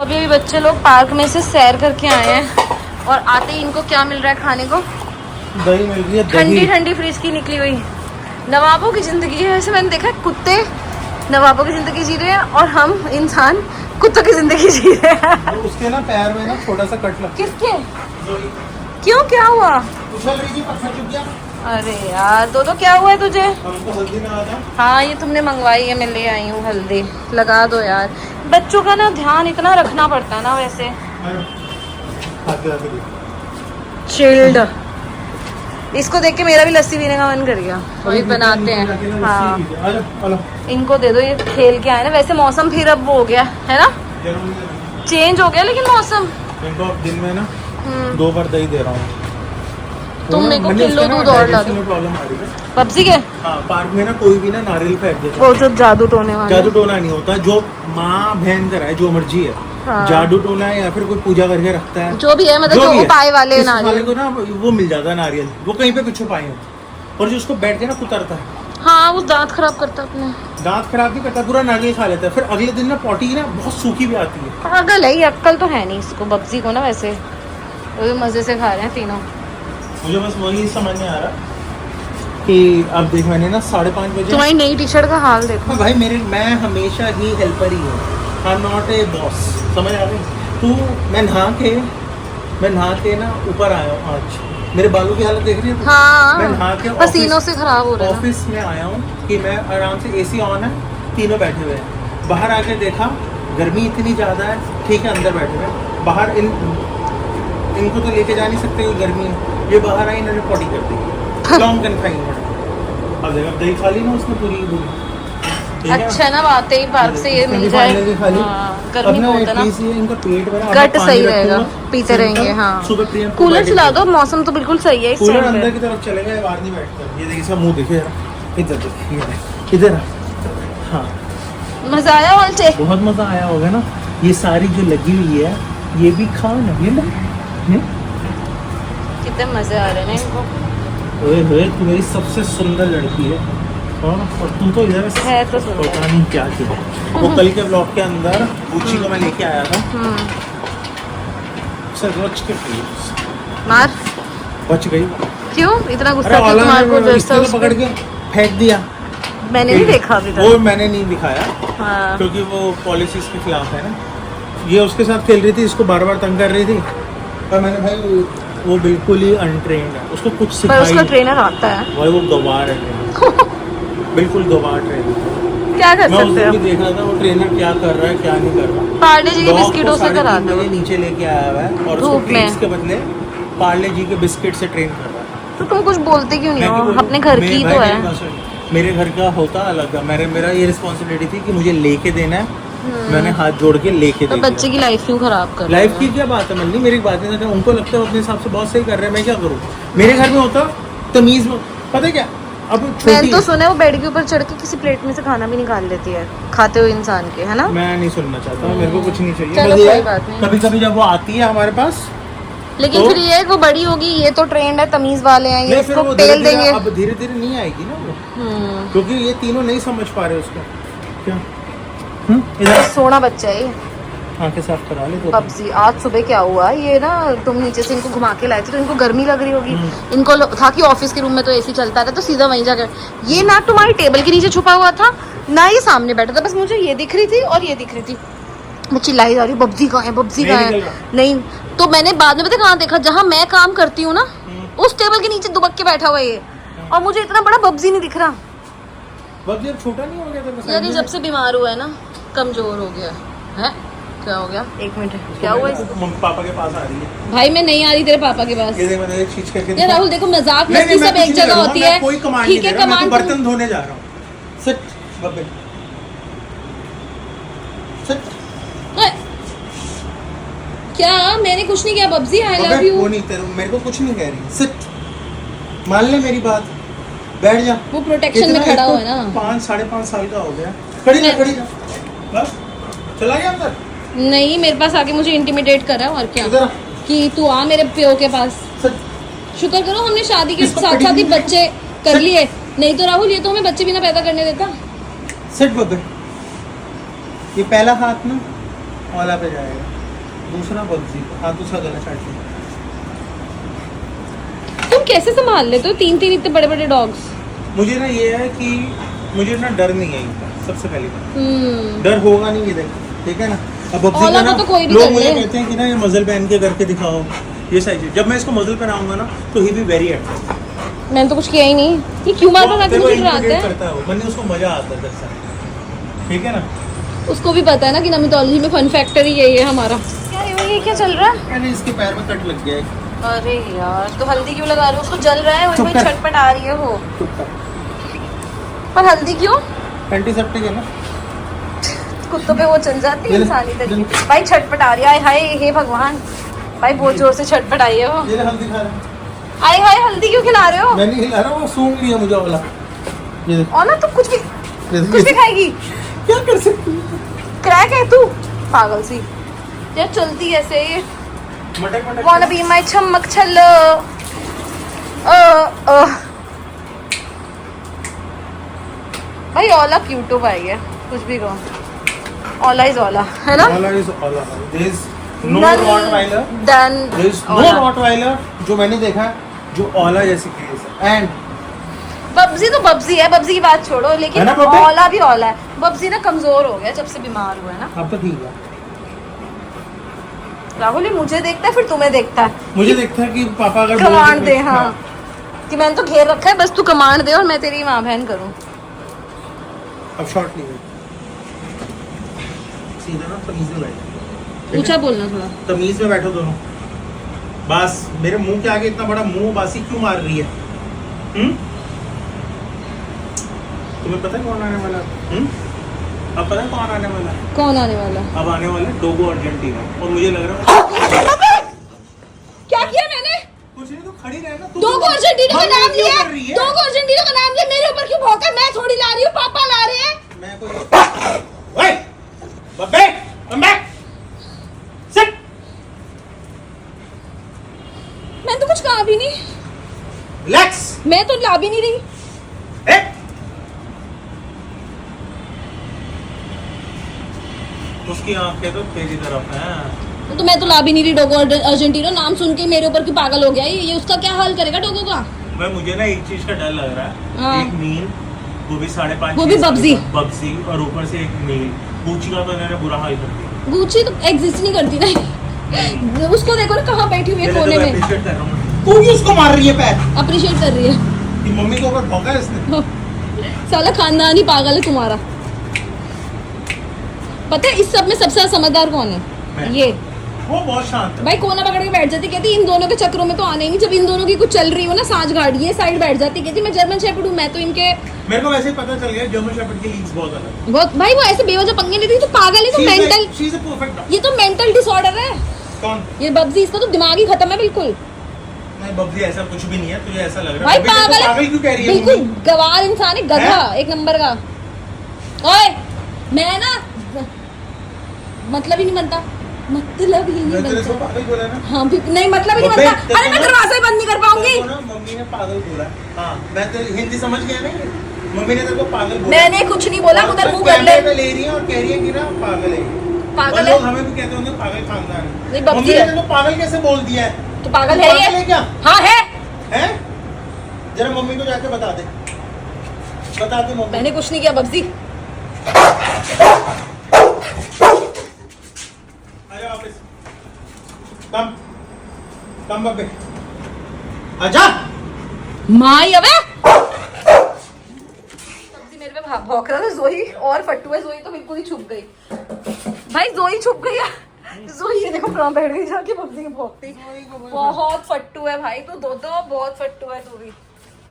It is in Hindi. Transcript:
अभी अभी बच्चे लोग पार्क में से सैर करके आए हैं और आते ही इनको क्या मिल रहा है खाने को? दही मिल रही है, ठंडी ठंडी फ्रिज की निकली हुई। नवाबों की जिंदगी है वैसे। मैंने देखा कुत्ते नवाबों की जिंदगी जी रहे हैं और हम इंसान कुत्तों की जिंदगी जी रहे हैं। उसके ना पैर में ना छोटा सा कट लगा। किसके? क्यों, क्या हुआ? उछल रही थी, पत्थर चुभ गया। अरे यार तो क्या हुआ है तुझे? हमको हल्दी में आता। हाँ ये तुमने मंगवाई है, मैं ले आई हूँ हल्दी। लगा दो यार, बच्चों का ना ध्यान इतना रखना पड़ता है ना वैसे। चिल्ड। इसको देख के मेरा भी लस्सी पीने का मन कर गया। वही बनाते हैं। हाँ इनको दे दो, ये खेल के आए ना। वैसे मौसम फिर अब वो हो गया है ना, चेंज हो गया लेकिन मौसम। इनको अब दिन में ना 2 बार दही दे रहा हूँ। तुम मेरे को किलो दूध और ला दो। प्रॉब्लम आ रही है पबजी के। हाँ, पार्क में ना कोई भी ना नारियल फेंक देता। वो जो जादू टोने वाला। जादू टोना नहीं होता, जो माँ बहन कराए, जो मर्जी है। हाँ। जादू टोना है या फिर कोई पूजा करके रखता है, जो भी है, मतलब जो उपाय वाले नारियल को ना वो मिल जाता है नारियल। वो कहीं पे कुछ उपाय हो और जो उसको बैठ के ना कुतरता है। हाँ वो दांत खराब करता है अपने। दांत खराब नहीं करता, पूरा नारियल खा लेता है। फिर अगले दिन ना पॉटी ना बहुत सूखी भी आती है। पागल है, अक्कल तो है नहीं इसको बब्जी को ना। वैसे वो मजे से खा रहे हैं तीनों। मुझे बस वही समझ में आ रहा कि अब देख, मैंने ना 5:30 बजे तुम्हारी नई टी शर्ट का हाल देखो। भाई मैं हमेशा ही हेल्पर ही हूँ, I am not a boss. समझ आ गई? तू मैं नहा के ना ऊपर आया हूँ आज। मेरे बालों की हालत देख रही है? हाँ मैं नहा के पसीनों से खराब हो रहा है। ऑफिस में आया हूँ कि मैं आराम से एसी ऑन है, तीनों बैठे हुए हैं। बाहर आके देखा गर्मी इतनी ज़्यादा है, ठीक है अंदर बैठे हुए। बाहर इनको तो लेके जा नहीं सकते, गर्मी है। ये बाहर आई, इन्होंने पॉटी कर दी, लॉन्ग कन्फाइनमेंट। अब देखो दही खा ली ना उसने पूरी। अच्छा ना, आते ही पार्क से ये मिल जाए। गर्मी बहुत है ना, इनका पेट भरा, गट सही रहेगा, पीते रहेंगे। हाँ कूलर चला दो, मौसम तो बिल्कुल सही है। कूलर अंदर की तरफ चलेगा, बाहर नहीं बैठता। ये देखिए इसका मुंह देखिए जरा, इधर देखिए, इधर। हाँ मजा आया वाले? बहुत मजा आया होगा ना। ये सारी जो लगी हुई है ये भी खाओ ना, ये लो। कितने मजे आ रहे हैं इनको। ओए तू मेरी सबसे सुंदर लड़की है। और तू तो इधर है तो सुंदर। पता नहीं क्या किया। वो कल के ब्लॉग के अंदर ऊंची को मैं लेके आया था। सर बच के मार बच गई। क्यों इतना गुस्सा क्यों तुम्हारे को? जैसा पकड़ के फेंक दिया। मैंने नहीं देखा अभी तक। वो मैंने नहीं दिखाया। हाँ। क्योंकि वो पॉलिसीज के खिलाफ है ना। ये उसके साथ खेल रही थी, इसको बार बार तंग कर रही थी। और मैंने भाई वो बिल्कुल ही अनट्रेन्ड है, उसको कुछ सिखाई। पर उसका ट्रेनर आता है भाई, वो गवार है बिल्कुल गवार ट्रेनर। क्या कर सकते हैं? देख रहा था वो ट्रेनर क्या कर रहा है क्या नहीं कर रहा। पार्ले जी के बिस्किटों से करा दो। नीचे लेके आया हुआ है और उसको ट्रीट्स के बदले पार्ले जी के बिस्किट से ट्रेन कर रहा है। तो तुम कुछ बोलते क्यों नहीं हो? अपने घर की तो है। मेरे घर का होता अलग है। मेरा ये रिस्पॉन्सिबिलिटी थी कि मुझे लेके देना है। मैंने हाथ जोड़ के लेके तो बच्चे की लाइफ क्यों खराब कर? लाइफ की क्या बात है मल्ली, मेरी बात नहीं। उनको लगता है अपने हिसाब से बहुत सही कर रहे हैं, मैं क्या करूँ? मेरे घर में होता तमीज, पता है क्या? अब मैंने तो सुना है वो बेड के ऊपर चढ़ के किसी प्लेट में से खाना भी निकाल लेती है खाते हुए इंसान के, है ना? मैं नहीं सुनना चाहता, मेरे को कुछ नहीं चाहिए। चलो कोई बात नहीं। कभी कभी जब वो आती है हमारे पास, लेकिन फिर ये वो बड़ी होगी, ये तो ट्रेंड है, तमीज वाले हैं, ये इसको तेल देंगे। अब धीरे धीरे नहीं आएगी ना वो, क्योंकि ये तीनों नहीं समझ पा रहे उसको। क्या सोना बच्चा है ये। आंखें साफ करा ले तो। पबजी आज सुबह क्या हुआ, ये ना तुम नीचे से इनको घुमा के लाए थे तो इनको गर्मी लग रही होगी। इनको था कि ऑफिस के रूम में तो एसी चलता था, तो सीधा वहीं जाकर ये ना तुम्हारी टेबल के नीचे छुपा हुआ था ना, ये सामने बैठा था। बस मुझे ये दिख रही थी और ये दिख रही थी। मैं चिल्लाई जा रही हूँ बब्जी कहाँ है, बब्जी कहाँ है? नहीं तो मैंने बाद में पता कहाँ देखा, जहाँ मैं काम करती हूँ ना उस टेबल के नीचे दुबक के बैठा हुआ ये। और मुझे इतना बड़ा बब्जी नहीं दिख रहा। बब्जी अब छोटा नहीं हो गया था यार जब से बीमार हुआ है ना, कमजोर हो गया है। क्या हो गया? एक मिनट, क्या हुआ? पापा के पास आ रही है। भाई मैं नहीं आ रही तेरे पापा के पास। ये राहुल देखो, मजाक मस्ती सब एक जगह होती है। ठीक है, कमांड। बर्तन धोने जा रहा हूँ। सिट बब्बे, सिट। क्या? मैंने कुछ नहीं किया बब्जी, आई लव यू। वो नहीं, मेरे को कुछ नहीं कह रही। सिट, मान ले मेरी बात, बैठ जा। वो प्रोटेक्शन में खड़ा हुआ है ना। 5-5.5 साल का हो गया। खड़ी जा, खड़ी जा। बस चला गया अंदर। नहीं, मेरे पास आके मुझे इंटिमिडेट कर रहा है और क्या कि तू आ मेरे प्यो के पास। शुक्र करो हमने शादी के साथ साथ ही बच्चे कर लिए, नहीं तो राहुल ये तो हमें बच्चे भी ना पैदा करने देता। सिट बब्बे, ये पहला हाथ ना औला पे जाएगा। दूसरा बब्जी, हाँ दूसरा गला काट लिया। तुम कैसे संभाल लेते हो 3-3 इतने बड़े बड़े डॉग्स? मुझे ना ये है कि मुझे ना डर नहीं है इनका, सबसे पहली बात डर होगा नहीं इधर, ठीक है ना। अब बब्जी का ना तो कोई भी लोग मुझे कहते हैं कि ना ये मजल पहन के करके दिखाओ, ये सारी चीज। जब मैं इसको मजल पहनाऊंगा ना तो ही भी वेरी एक्टिव। मैंने तो कुछ किया ही नहीं, ये क्यों मार मार के मुझे डराते हैं? करता है वो, मैंने उसको मजा आता है दरअसल, ठीक है ना। उसको भी पता है ना कि नमितोलॉजी में फन फैक्टर ही यही है हमारा। क्या ये क्या चल रहा है? मैंने इसके पैर में कट लग गया है। अरे यार, तो हल्दी क्यों लगा रहे हो? उसको जल रहा है, वही छटपट आ रही है वो। पर हल्दी क्यों? एंटीसेप्टिक है ना, कुत्तों पे वो चल जाती है इंसानी तरीके। भाई छटपट आ रही है, हाय हे भगवान, भाई बहुत जोर से छटपट आई है वो। ये हल्दी खा रहा है। आय हाय, हल्दी क्यों खिला रहे हो? मैं नहीं खिला रहा, वो सूंघ लिया मुझे वाला। ये और ना, तू कुछ भी खाएगी? क्या कर सकती है? क्रैक है तू, पागल सी यार, चलती ऐसे। मटक मटक Wanna be my चमक छल्लो। भाई ओला क्यूटो भाई है, कुछ भी कहो, ओला इज ओला, है ना? Ola is Ola. There is no rottweiler, there is no rottweiler जो मैंने देखा है जो ओला जैसी केस है। एंड बब्जी तो बब्जी है, बब्जी की बात छोड़ो, लेकिन है ना ओला भी ओला है। बब्जी ना कमजोर हो गया जब से बीमार हुआ है ना। अब तो ठीक है। राहुल ये मुझे देखता है फिर तुम्हें देखता है। मुझे देखता है कि पापा अगर कमांड दे, हाँ कि मैंने तो घेर रखा है, बस तू कमांड दे और मैं तेरी माँ बहन करूँ। अब शॉर्ट नहीं है, सीधा ना तमीज में बैठो। ऊंचा बोलना थोड़ा। तमीज में बैठो दोनों। बस मेरे मुंह के आगे इतना बड़ा मुंह बासी क्यों मार रही है? तुम्हें पता है कौन आने वाला? अब पता है कौन आने वाला? कौन आने वाला? अब आने वाला डोगो अर्जेंटीना। और मुझे लग रहा है क्या किया मैंने? कुछ नहीं, तो खड़ी रहे ना। डोगो अर्जेंटीना का नाम लिया, है डोगो अर्जेंटीना का नाम लिया, मेरे ऊपर क्यों भौंका? मैं थोड़ी ला रही हूँ, पापा ला रहे हैं। मैं कोई ओए बब्बे बब्बे सिट। मैंने तो कुछ कहा भी नहीं, रिलैक्स। मैं तो ला भी नहीं रही। उसकी आंखें तो तेरी तरफ हैं। तो मैं तो ला भी नहीं रही डोगो अर्जेंटीना। नाम सुन के मेरे ऊपर क्यों पागल हो गया? ये उसका क्या हाल करेगा डोगो का? मैं मुझे ना एक चीज का डर लग रहा है। हाँ। एक मील, वो भी 5.5, वो भी बब्जी और ऊपर से एक मील गुची का तो इन्होंने बुरा हाल कर दिया। गुची तो एग्जिस्ट नहीं करती ना। उसको देखो ना कहाँ बैठी हुई है कोने में। अप्रिशिएट कर रहा हूं। तू क्यों उसको मार रही है पैर? अप्रिशिएट कर रही है कि मम्मी को ऊपर भौंका है इसने। साला खानदान ही पागल है तुम्हारा। पता है इस सब में सबसे समझदार कौन है? ये वो बहुत शांत है भाई, कोना पकड़ के बैठ जाती, कहती इन दोनों के चक्रों में तो आने ही नहीं। जब इन दोनों की कुछ चल रही हो ना साँझ गाड़ी, ये साइड बैठ जाती, कहती मैं जर्मन शेफर्ड हूँ, मैं तो इनके। मेरे को वैसे ही पता चल गया जर्मन शेफर्ड की लीड्स बहुत अलग है। बहुत भाई, वो ऐसे बेवजह पंगे लेती है तो पागल है, तो mental, she is a perfect dog. ये तो मेंटल डिसऑर्डर है। कौन? ये बब्जी, इसका तो दिमाग ही खत्म है बिल्कुल। नहीं बब्जी ऐसा कुछ भी नहीं है, तुझे ऐसा लग रहा भाई है। पागल है, पागल क्यों कह रही है? बिल्कुल गवार इंसान है, गधा एक नंबर का। ओए मैं ना मतलब ही नहीं बनता, मतलब ही नहीं बनता। पागल बोला ना? हाँ नहीं, मतलब ही नहीं बनता। अरे मैं दरवाजा ही बंद नहीं कर पाऊंगी। मम्मी ने पागल बोला। हाँ मैं तो हिंदी समझ गया ना। मम्मी ने तेरे को पागल बोला। मैंने कुछ नहीं बोला, उधर मुंह कर ले। ले रही है और कह रही है कि ना पागल है। पागल है। लोग हमें भी कहते होंगे पागल खानदान है। नहीं, बब्जी मम्मी ने है। तेरे को पागल कैसे बोल दिया है? तो पागल है ये? क्या? हाँ है। हैं? जरा मम्मी को जाके बता दे, बता दे मम्मी। मैंने कुछ नहीं किया बब्जी। आजा वापस। कम बब्बे, आजा। माई अबे सब्जी मेरे पे भौंक रहा था। जोई और फट्टू है, जोई तो बिल्कुल ही छुप गई भाई, जोई छुप गई है। जोई ये देखो कहाँ बैठ गई जाके बब्जी के भौंकती। बहुत फट्टू है भाई तू, दो बहुत फट्टू है तू भी।